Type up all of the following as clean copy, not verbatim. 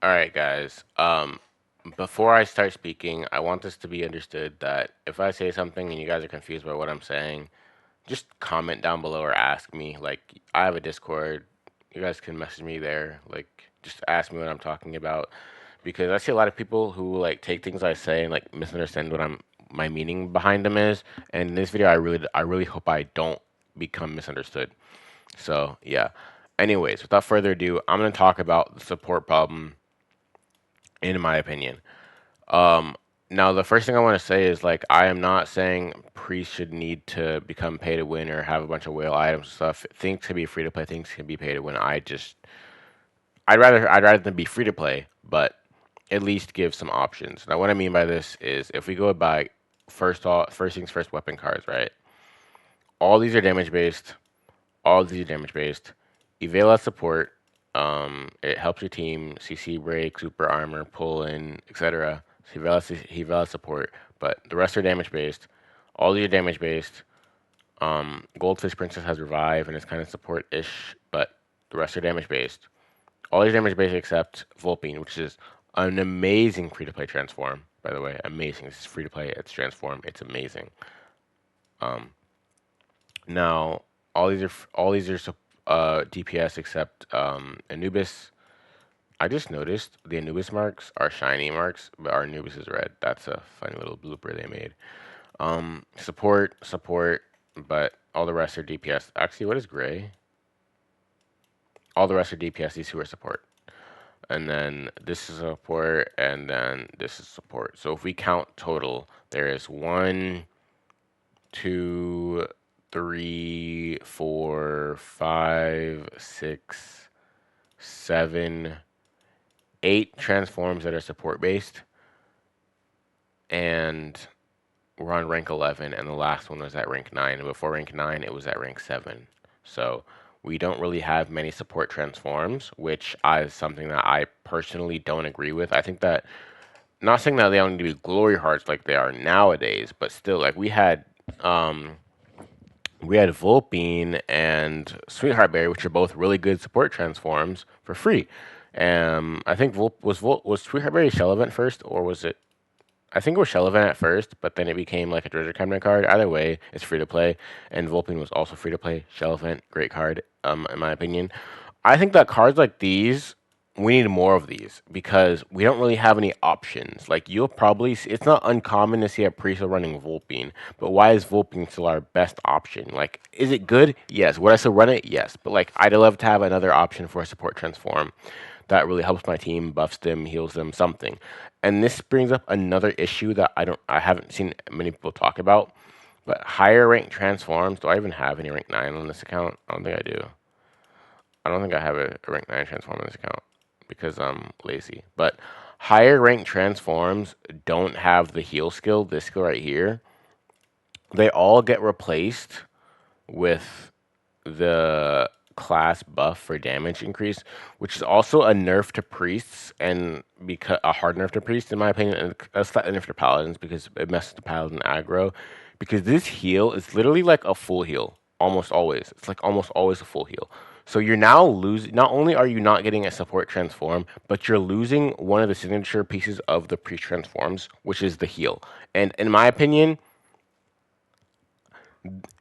All right, guys. Before I start speaking, I want this to be understood that if I say something and you guys are confused by what I'm saying, just comment down below or ask me. Like, I have a Discord. You guys can message me there. Like, just ask me what I'm talking about because I see a lot of people who like take things I say and like misunderstand what my meaning behind them is. And in this video, I really hope I don't become misunderstood. So yeah. Anyways, without further ado, I'm gonna talk about the support problem in my opinion. Um, Now the first thing I want to say is like I am not saying priests should need to become pay to win or have a bunch of whale items and stuff. Things can be free to play, things can be pay to win. I'd rather them be free to play, but at least give some options. Now what I mean by this is if we go by first things first weapon cards, right? All these are damage based. All these are damage based. Evade as support. It helps your team CC break, super armor, pull in, etc. So Evade as support, but the rest are damage based. All these are damage based. Goldfish Princess has revive and is kind of support ish, but the rest are damage based. All these damage based except Volpine, which is an amazing free to play transform. By the way, amazing. This is free to play. It's transform. It's amazing. Um, Now, all these are DPS except Anubis. I just noticed the Anubis marks are shiny marks, but our Anubis is red. That's a funny little blooper they made. Support, but all the rest are DPS. Actually, what is gray? All the rest are DPS. These two are support. And then this is support, and then this is support. So if we count total, there is one, two, three, four, five, six, seven, eight transforms that are support based, and we're on rank 11, and the last one was at rank 9. And before rank 9, it was at rank 7. So we don't really have many support transforms, which is something that I personally don't agree with. I think that, not saying that they don't need to be glory hearts like they are nowadays, but still, like um, we had Volpine and Sweetheart Berry, which are both really good support transforms for free. I think was Sweetheart Berry Shell event first, or was it? I think it was Shell event at first, but then it became like a treasure cabinet card. Either way, it's free to play, and Volpine was also free to play. Shell event, great card, in my opinion. I think that cards like these, we need more of these because we don't really have any options. Like you'll probably, it's not uncommon to see a Priest running Volpine, but why is Volpine still our best option? Like, is it good? Yes. Would I still run it? Yes. But like, I'd love to have another option for a support transform that really helps my team, buffs them, heals them, something. And this brings up another issue that I haven't seen many people talk about. But higher rank transforms. Do I even have any rank 9 on this account? I don't think I do. I don't think I have a rank 9 transform on this account because I'm lazy. But higher rank transforms don't have the heal skill, this skill right here. They all get replaced with the class buff for damage increase, which is also a nerf to priests and because a hard nerf to priests in my opinion, and a slight nerf to paladins because it messes the paladin aggro. Because this heal is literally like a full heal, almost always. It's like almost always a full heal. So you're now losing. Not only are you not getting a support transform, but you're losing one of the signature pieces of the priest transforms, which is the heal. And in my opinion,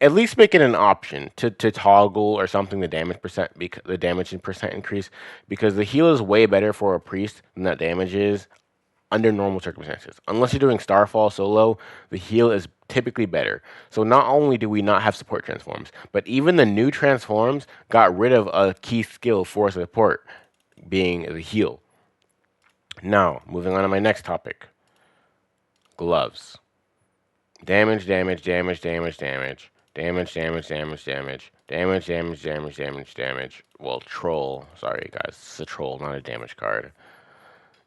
at least make it an option to toggle or something the damage percent the damage in percent increase because the heal is way better for a priest than that damage is under normal circumstances. Unless you're doing Starfall solo, the heal is typically better. So not only do we not have support transforms, but even the new transforms got rid of a key skill for support being the heal. Now, moving on to my next topic. Gloves. Damage, damage, damage, damage, damage. Damage, damage, damage, damage. Damage, damage, damage, damage, damage. Well, troll. Sorry, guys. It's a troll, not a damage card.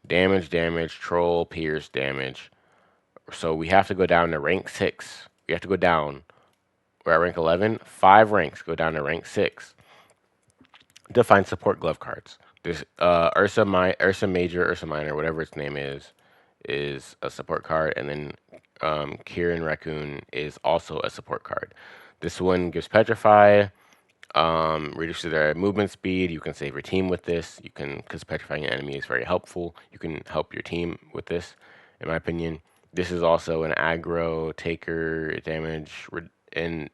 Damage, damage, troll, pierce, damage. So we have to go down to rank 6. We have to go down. We're at rank 11. 5 ranks go down to rank 6 to find support glove cards. There's Ursa Major, Ursa Minor, whatever its name is a support card, and then Kieran Raccoon is also a support card. This one gives Petrify, Reduces their movement speed. You can save your team with this. You can, because petrifying an enemy is very helpful. You can help your team with this, in my opinion. This is also an aggro taker damage and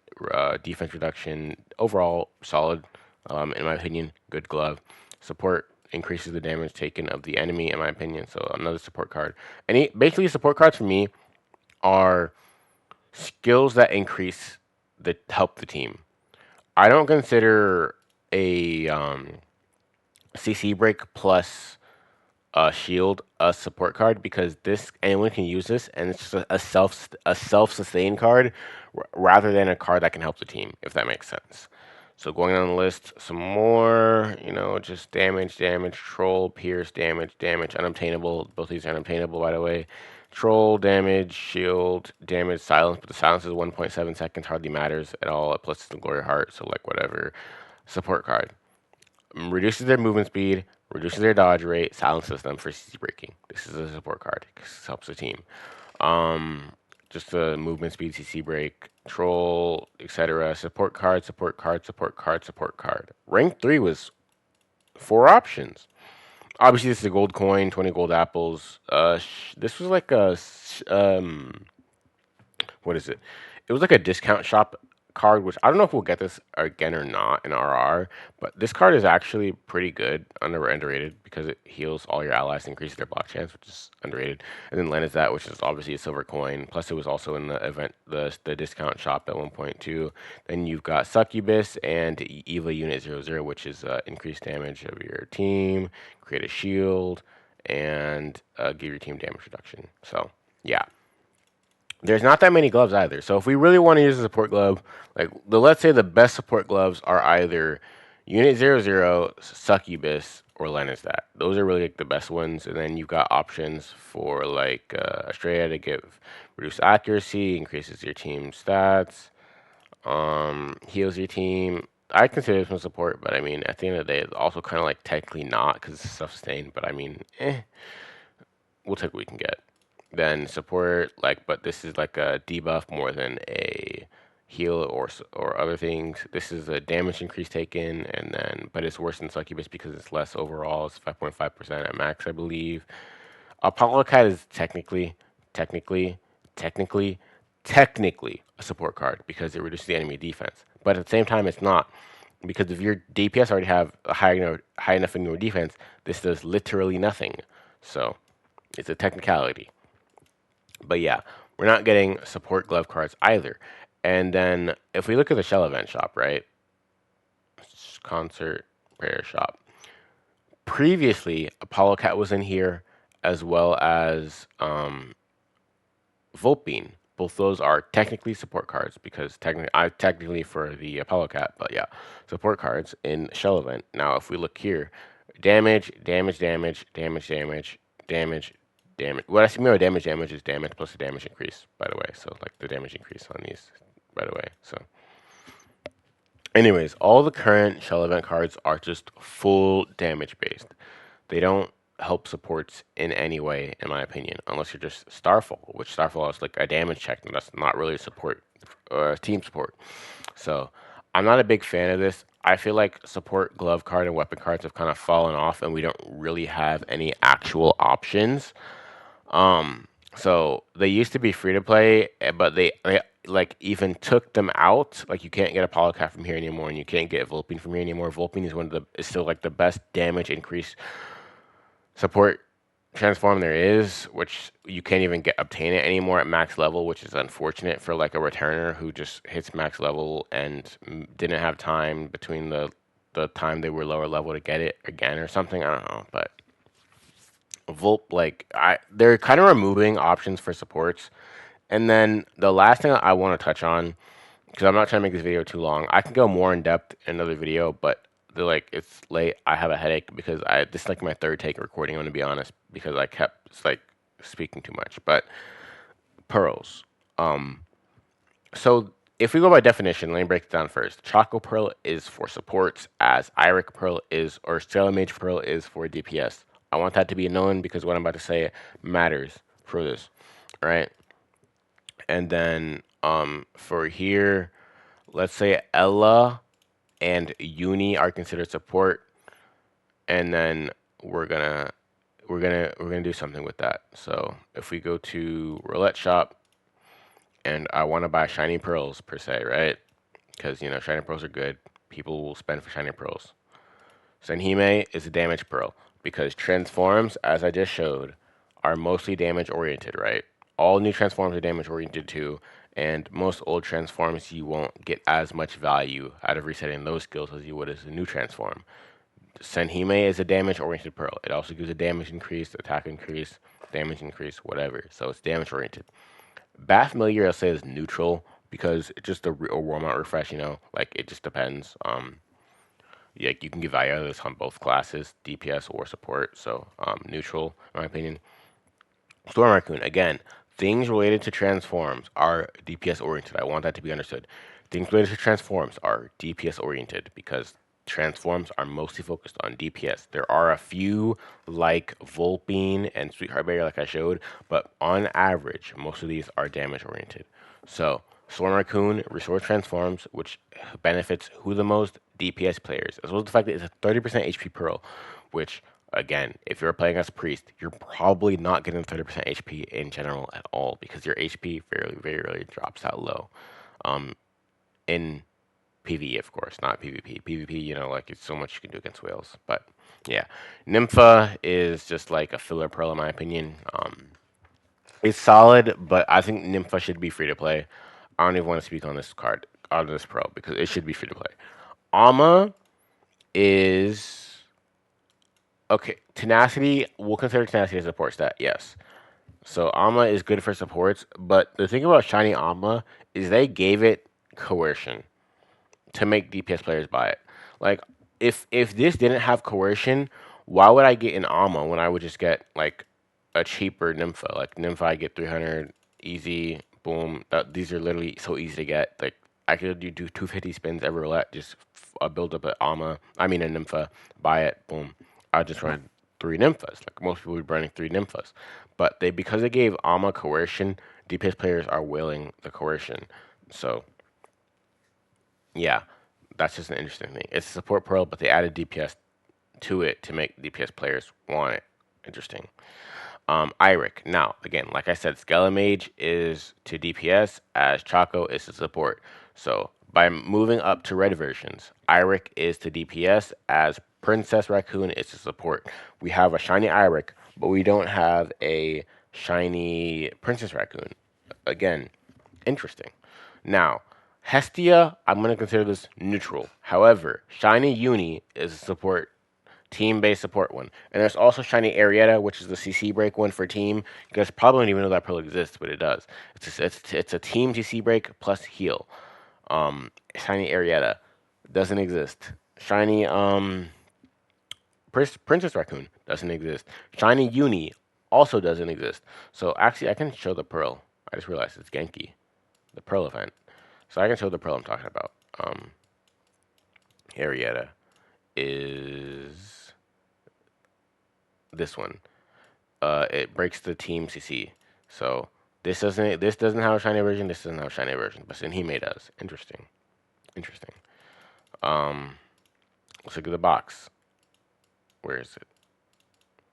defense reduction. Overall, solid, in my opinion. Good glove. Support increases the damage taken of the enemy, in my opinion. So another support card. Basically support cards for me are skills that increase the help the team. I don't consider a CC break plus a shield a support card because this anyone can use this and it's just a self sustain card rather than a card that can help the team, if that makes sense. So going on the list, some more, just damage, troll, pierce, damage, unobtainable. Both these are unobtainable, by the way. Troll, damage, shield, damage, silence, but the silence is 1.7 seconds, hardly matters at all. Plus it's the glory heart, so like whatever. Support card. Reduces their movement speed, reduces their dodge rate, silences them for CC breaking. This is a support card. This helps the team. Um, just a movement speed, CC break, troll, etc. Support card, support card, support card, support card. Rank 3 was 4 options. Obviously, this is a gold coin, 20 gold apples. This was like what is it? It was like a discount shop card, which I don't know if we'll get this again or not in RR, but this card is actually pretty good, underrated because it heals all your allies, increases their block chance, which is underrated. And then Len is that, which is obviously a silver coin. Plus, it was also in the event, the discount shop at 1.2. Then you've got Succubus and Eva Unit 00, which is increased damage of your team, create a shield, and give your team damage reduction. So, yeah. There's not that many gloves either. So if we really want to use a support glove, let's say the best support gloves are either Unit 00, Succubus, or Lenistat. Those are really like the best ones. And then you've got options for like Estrella to give reduced accuracy, increases your team stats, heals your team. I consider this one support, but I mean, at the end of the day, it's also kind of like technically not because it's self-sustained. But I mean, we'll take what we can get. Then support, but this is like a debuff more than a heal or other things. This is a damage increase taken, and then but it's worse than Succubus because it's less overall. It's 5.5% at max, I believe. Apollo Cat is technically, technically, technically a support card because it reduces the enemy defense. But at the same time, it's not because if your DPS already have a high enough in your defense, this does literally nothing. So it's a technicality. But yeah, we're not getting support glove cards either. And then if we look at the Shell event shop, right? Concert prayer shop. Previously, Apollo Cat was in here as well as Voltbean. Both those are technically support cards because technically for the Apollo Cat, but yeah, support cards in Shell event. Now, if we look here, damage, damage. What I see more damage is damage plus the damage increase, by the way. So like the damage increase on these, by the way. So, anyways, all the current Shell event cards are just full damage based. They don't help supports in any way, in my opinion, unless you're just Starfall, which Starfall is like a damage check, and that's not really support, team support. So I'm not a big fan of this. I feel like support glove card and weapon cards have kind of fallen off, and we don't really have any actual options. So they used to be free to play, but they like even took them out. Like you can't get a Polycat from here anymore, and you can't get Volpine from here anymore. Volpine is still like the best damage increase support transform there is, which you can't even obtain it anymore at max level, which is unfortunate for like a returner who just hits max level and didn't have time between the time they were lower level to get it again or something. I don't know, but they're kind of removing options for supports. And then the last thing I want to touch on, because I'm not trying to make this video too long, I can go more in depth in another video, but it's late. I have a headache because this is like my third take recording. I'm gonna be honest because I kept like speaking too much. But pearls. So if we go by definition, let me break it down first. Choco Pearl is for supports, as Iric Pearl is, or Stellar Mage Pearl is for DPS. I want that to be known because what I'm about to say matters for this, right? And then for here, let's say Ella and Uni are considered support, and then we're gonna we're gonna do something with that. So if we go to roulette shop and I want to buy shiny pearls per se, right? Because shiny pearls are good. People will spend for shiny pearls. Senhime is a damage pearl because transforms, as I just showed, are mostly damage oriented, right? All new transforms are damage oriented too, and most old transforms you won't get as much value out of resetting those skills as you would as a new transform. Senhime is a damage oriented pearl. It also gives a damage increase, attack increase, damage increase, whatever. So it's damage oriented. Bat Familiar, I'll say, is neutral because it's just a warm out refresh, like it just depends. Yeah, you can give value out of this on both classes, DPS or support. So neutral, in my opinion. Storm Raccoon, again, things related to transforms are DPS oriented. I want that to be understood. Things related to transforms are DPS oriented because transforms are mostly focused on DPS. There are a few like Volpine and Sweetheart Barrier, like I showed, but on average, most of these are damage oriented. So, Storm Raccoon restores transforms, which benefits who the most? DPS players, as well as the fact that it's a 30% HP Pearl, which again, if you're playing as priest, you're probably not getting 30% HP in general at all because your HP very, very rarely drops that low. Um, in PvE, of course, not PvP. PvP, like it's so much you can do against whales. But yeah, Nympha is just like a filler pearl in my opinion. It's solid, but I think Nympha should be free to play. I don't even want to speak on this card, on this pro, because it should be free to play. Ama is okay. Tenacity, we'll consider Tenacity a support stat, yes. So Ama is good for supports, but the thing about Shiny Ama is they gave it coercion to make DPS players buy it. Like if this didn't have coercion, why would I get an Alma when I would just get like a cheaper Nympha? Like Nympha, I get 300 easy, boom. These are literally so easy to get. Like I could do 250 spins every roulette, just build up an Alma. I mean a Nympha, buy it, boom. I just run three Nymphas. Like most people would be running three Nymphas, but because they gave Alma coercion, DPS players are willing the coercion. So yeah, that's just an interesting thing. It's a support pearl, but they added DPS to it to make DPS players want it. Interesting. Iric. Now, again, like I said, Skelemage is to DPS as Chaco is to support. So by moving up to red versions, Iric is to DPS as Princess Raccoon is to support. We have a shiny Iric, but we don't have a shiny Princess Raccoon. Again, interesting. Now, Hestia, I'm going to consider this neutral. However, Shiny Uni is a support, team-based support one. And there's also Shiny Arietta, which is the CC break one for team. You guys probably don't even know that pearl exists, but it does. It's a team CC break plus heal. Shiny Arietta doesn't exist. Shiny Princess Raccoon doesn't exist. Shiny Uni also doesn't exist. So actually, I can show the pearl. I just realized it's Genki, the pearl event. So I can show the pearl I'm talking about. Arietta is this one. It breaks the team CC. So this doesn't have a shiny version. This doesn't have a shiny version, but Senhime does. Interesting. Interesting. Um, let's look at the box. Where is it?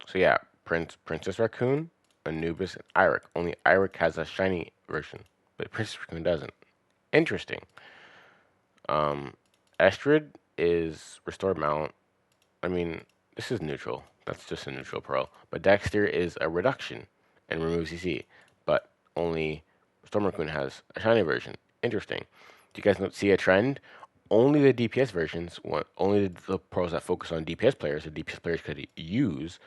So yeah, Princess Raccoon, Anubis, and Iric. Only Iric has a shiny version, but Princess Raccoon doesn't. Interesting. Um, Estrid is Restore Mount. I mean, this is neutral. That's just a neutral pearl. But Dexter is a reduction and removes CC. But only Storm Raccoon has a shiny version. Interesting. Do you guys see a trend? Only the DPS versions, only the pearls that focus on DPS players, the DPS players could use,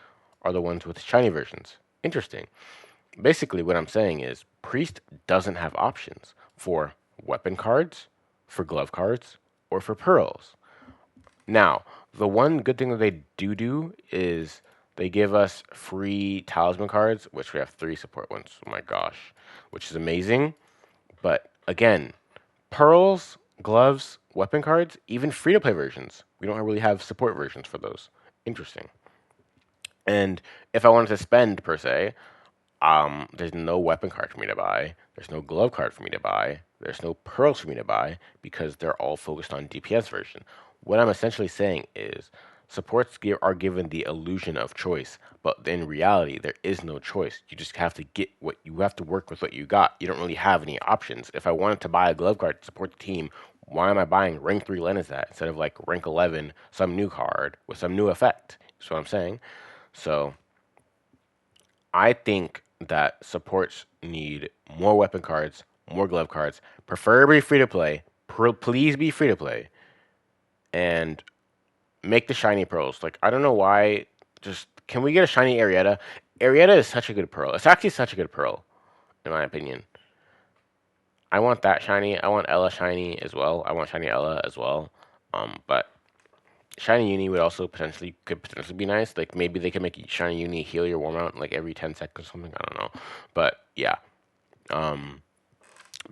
are the ones with shiny versions. Interesting. Basically, what I'm saying is Priest doesn't have options for weapon cards, for glove cards, or for pearls. Now, the one good thing that they do is they give us free talisman cards, which we have three support ones. Oh my gosh, which is amazing. But again, pearls, gloves, weapon cards, even free to play versions. We don't really have support versions for those. Interesting. And if I wanted to spend per se, there's no weapon card for me to buy. There's no glove card for me to buy. There's no pearls for me to buy because they're all focused on DPS version. What I'm essentially saying is are given the illusion of choice, but in reality, there is no choice. You just have to get what you have to work with what you got. You don't really have any options. If I wanted to buy a glove card to support the team, why am I buying rank 3 Lenizat instead of like rank 11, some new card with some new effect? That's what I'm saying. So I think that supports need more weapon cards, more glove cards, preferably free to play. Please be free to play, and make the shiny pearls. Like I don't know why. Just can we get a shiny Arietta? Arietta is such a good pearl. It's actually such a good pearl, in my opinion. I want that shiny. I want Ella shiny as well. I want shiny Ella as well. But shiny Uni would also could potentially be nice. Like maybe they could make shiny Uni heal your warm out like every 10 seconds or something. I don't know. But yeah. Um,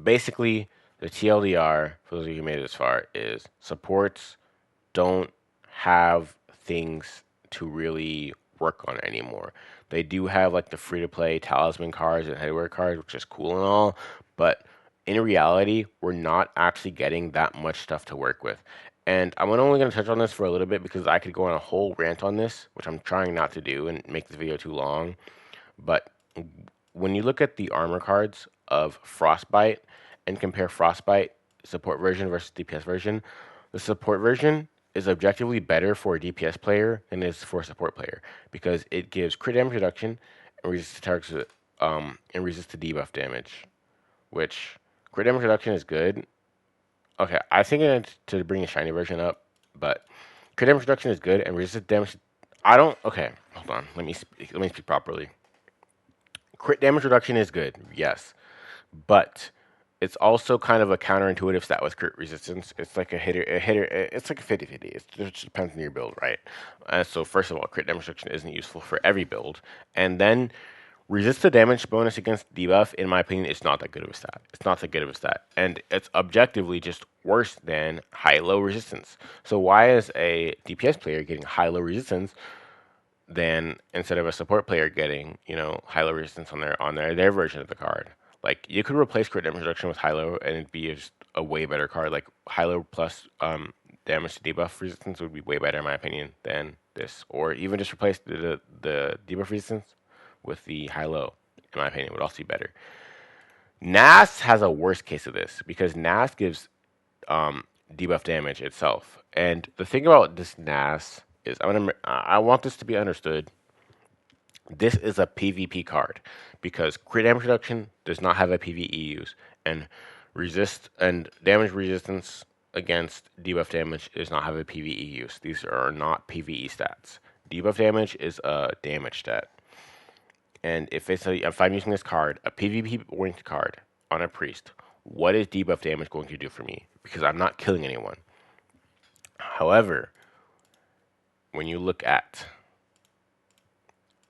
Basically, the TLDR for those of you who made it this far is supports don't have things to really work on anymore. They do have like the free to play talisman cards and headwear cards, which is cool and all, but in reality, we're not actually getting that much stuff to work with. And I'm only going to touch on this for a little bit because I could go on a whole rant on this, which I'm trying not to do and make this video too long. But when you look at the armor cards of Frostbite and compare Frostbite support version versus DPS version, the support version is objectively better for a DPS player than it is for a support player because it gives crit damage reduction and resists to targets and resists to debuff damage, which crit damage reduction is good. Okay, I think it's to bring the shiny version up, but crit damage reduction is good and resistant damage. I don't. Okay, hold on. Let me speak properly. Crit damage reduction is good, yes, but it's also kind of a counterintuitive stat with crit resistance. It's like it's like a 50-50. It just depends on your build, right? So first of all, crit damage reduction isn't useful for every build. And then resist the damage bonus against debuff, in my opinion, is not that good of a stat. It's not that good of a stat. And it's objectively just worse than high-low resistance. So why is a DPS player getting high-low resistance than instead of a support player getting, high low resistance on their version of the card? Like you could replace crit damage reduction with high low and it'd be just a way better card. Like high low plus damage to debuff resistance would be way better in my opinion than this. Or even just replace the debuff resistance with the high low. In my opinion, would also be better. NAS has a worse case of this because NAS gives debuff damage itself. And the thing about this NAS is I want this to be understood. This is a PvP card because crit damage reduction does not have a PvE use, and resist and damage resistance against debuff damage does not have a PvE use. These are not PvE stats. Debuff damage is a damage stat, and if I'm using this card, a PvP linked card on a priest, what is debuff damage going to do for me? Because I'm not killing anyone. However, when you look at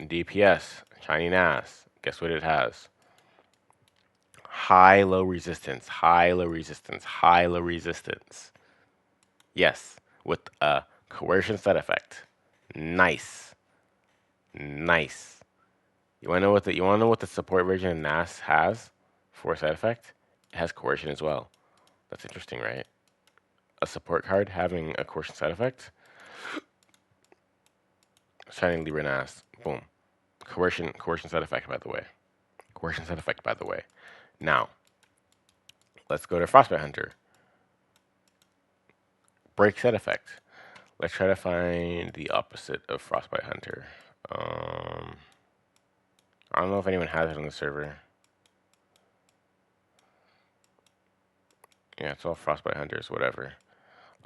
DPS, Shiny NAS, guess what it has? High low resistance, high low resistance, high low resistance. Yes, with a coercion side effect. Nice. Nice. You wanna know what the support version of NAS has for a side effect? It has coercion as well. That's interesting, right? A support card having a coercion side effect? Shining Libra NAS. Boom. Coercion side effect, by the way. Coercion side effect, by the way. Now, let's go to Frostbite Hunter. Break side effect. Let's try to find the opposite of Frostbite Hunter. I don't know if anyone has it on the server. Yeah, it's all Frostbite Hunters, whatever.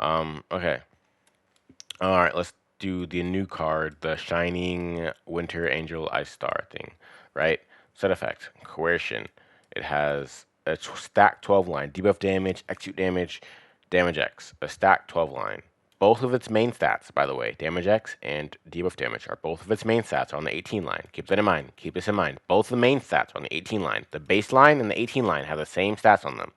Okay. Alright, let's do the new card, the Shining Winter Angel Ice Star thing, right? Set effect, Coercion. It has a stack 12 line, debuff damage, execute damage, damage X, a stack 12 line. Both of its main stats, by the way, damage X and debuff damage, are both of its main stats on the 18 line. Keep that in mind. Keep this in mind. Both the main stats on the 18 line. The baseline and the 18 line have the same stats on them.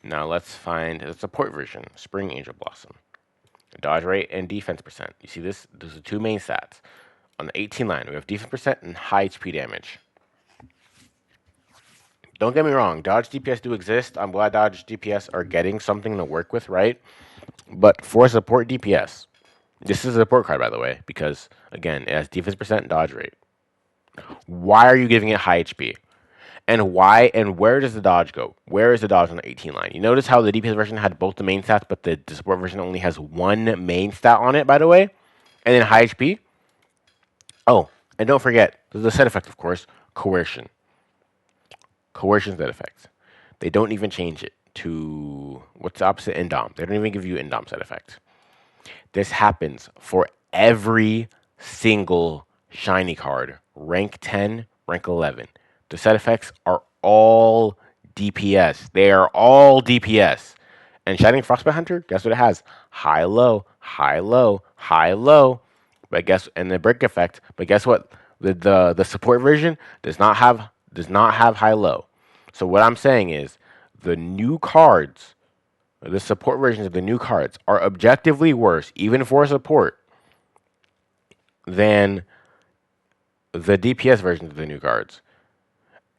Now let's find the support version, Spring Angel Blossom. Dodge rate and defense percent. You see this? Those are the two main stats. On the 18 line, we have defense percent and high HP damage. Don't get me wrong, dodge DPS do exist. I'm glad dodge DPS are getting something to work with, right? But for support DPS, this is a support card, by the way, because again, it has defense percent, dodge rate. Why are you giving it high HP? And why and where does the dodge go? Where is the dodge on the 18 line? You notice how the DPS version had both the main stats, but the support version only has one main stat on it, by the way? And then high HP? Oh, and don't forget, there's the side effect, of course, coercion. Coercion's that effect. They don't even change it to what's the opposite? Indom. They don't even give you Indom side effect. This happens for every single shiny card, rank 10, rank 11. The side effects are all DPS. They are all DPS. And Shining Frostbite Hunter, guess what it has? High, low, high, low, high, low. But guess and the break effect. But guess what? The support version does not have high, low. So what I'm saying is the new cards, the support versions of the new cards are objectively worse, even for support, than the DPS versions of the new cards.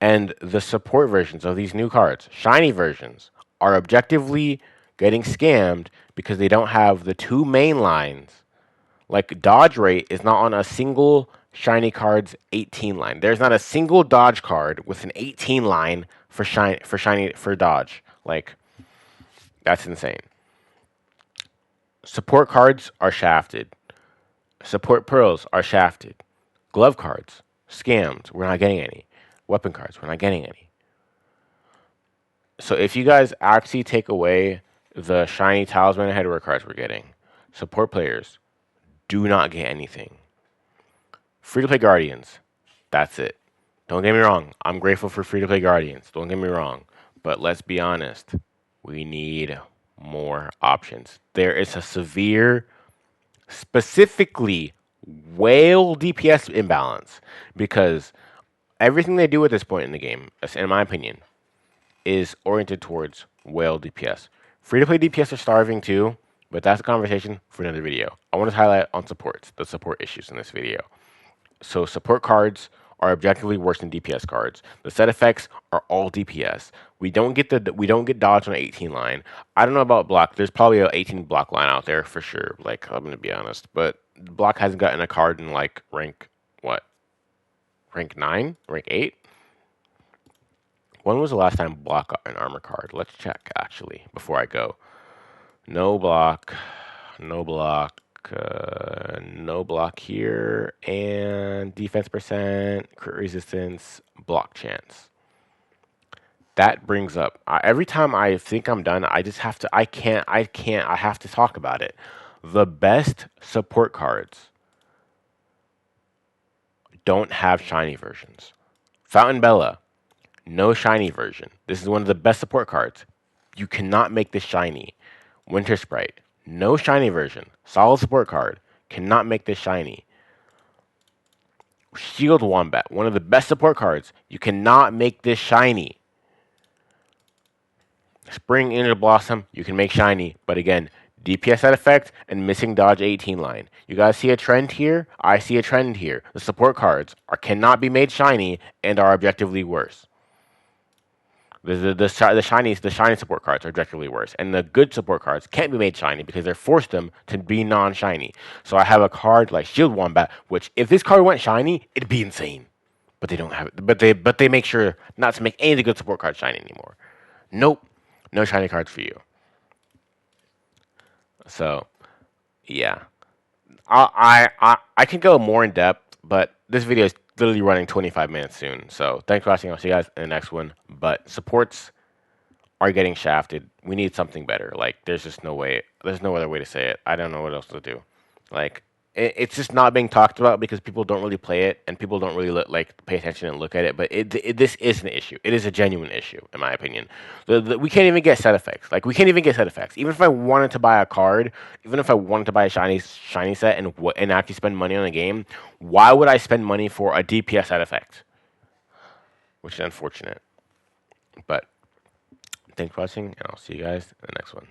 And the support versions of these new cards, shiny versions, are objectively getting scammed because they don't have the two main lines. Like dodge rate is not on a single shiny card's 18 line. There's not a single dodge card with an 18 line for dodge. Like that's insane. Support cards are shafted. Support pearls are shafted. Glove cards, scammed. We're not getting any. Weapon cards, we're not getting any. So if you guys actually take away the shiny talisman and headwear cards we're getting, support players do not get anything. Free to play Guardians, that's it. Don't get me wrong. I'm grateful for free to play Guardians. Don't get me wrong. But let's be honest. We need more options. There is a severe, specifically whale DPS imbalance because everything they do at this point in the game, in my opinion, is oriented towards whale DPS. Free to play DPS are starving too, but that's a conversation for another video. I want to highlight on supports, the support issues in this video. So support cards are objectively worse than DPS cards. The set effects are all DPS. We don't get dodge on an 18 line. I don't know about block. There's probably an 18 block line out there for sure. Like I'm gonna be honest, but block hasn't gotten a card in like rank what? Rank 9? Rank 8? When was the last time block got an armor card? Let's check actually before I go. No block, no block, no block here, and defense percent, crit resistance, block chance. That brings up every time I think I'm done, I just have to. I can't. I have to talk about it. The best support cards don't have shiny versions. Fountain Bella, no shiny version. This is one of the best support cards. You cannot make this shiny. Winter Sprite, no shiny version. Solid support card. Cannot make this shiny. Shield Wombat, one of the best support cards. You cannot make this shiny. Spring Angel Blossom, you can make shiny, but again, DPS side effect and missing dodge 18 line. You guys see a trend here? I see a trend here. The support cards cannot be made shiny and are objectively worse. The shiny support cards are objectively worse, and the good support cards can't be made shiny because they're forced them to be non-shiny. So I have a card like Shield Wombat, which if this card went shiny, it'd be insane. But they don't have it. But they make sure not to make any of the good support cards shiny anymore. Nope, no shiny cards for you. So yeah, I can go more in depth, but this video is literally running 25 minutes soon. So thanks for watching. I'll see you guys in the next one. But supports are getting shafted. We need something better. Like, there's just no way. There's no other way to say it. I don't know what else to do. Like, it's just not being talked about because people don't really play it and people don't really pay attention and look at it. But this is an issue. It is a genuine issue, in my opinion. We can't even get set effects. Like, we can't even get set effects. Even if I wanted to buy a card, even if I wanted to buy a shiny set and actually spend money on a game, why would I spend money for a DPS set effect? Which is unfortunate. But thanks for watching, and I'll see you guys in the next one.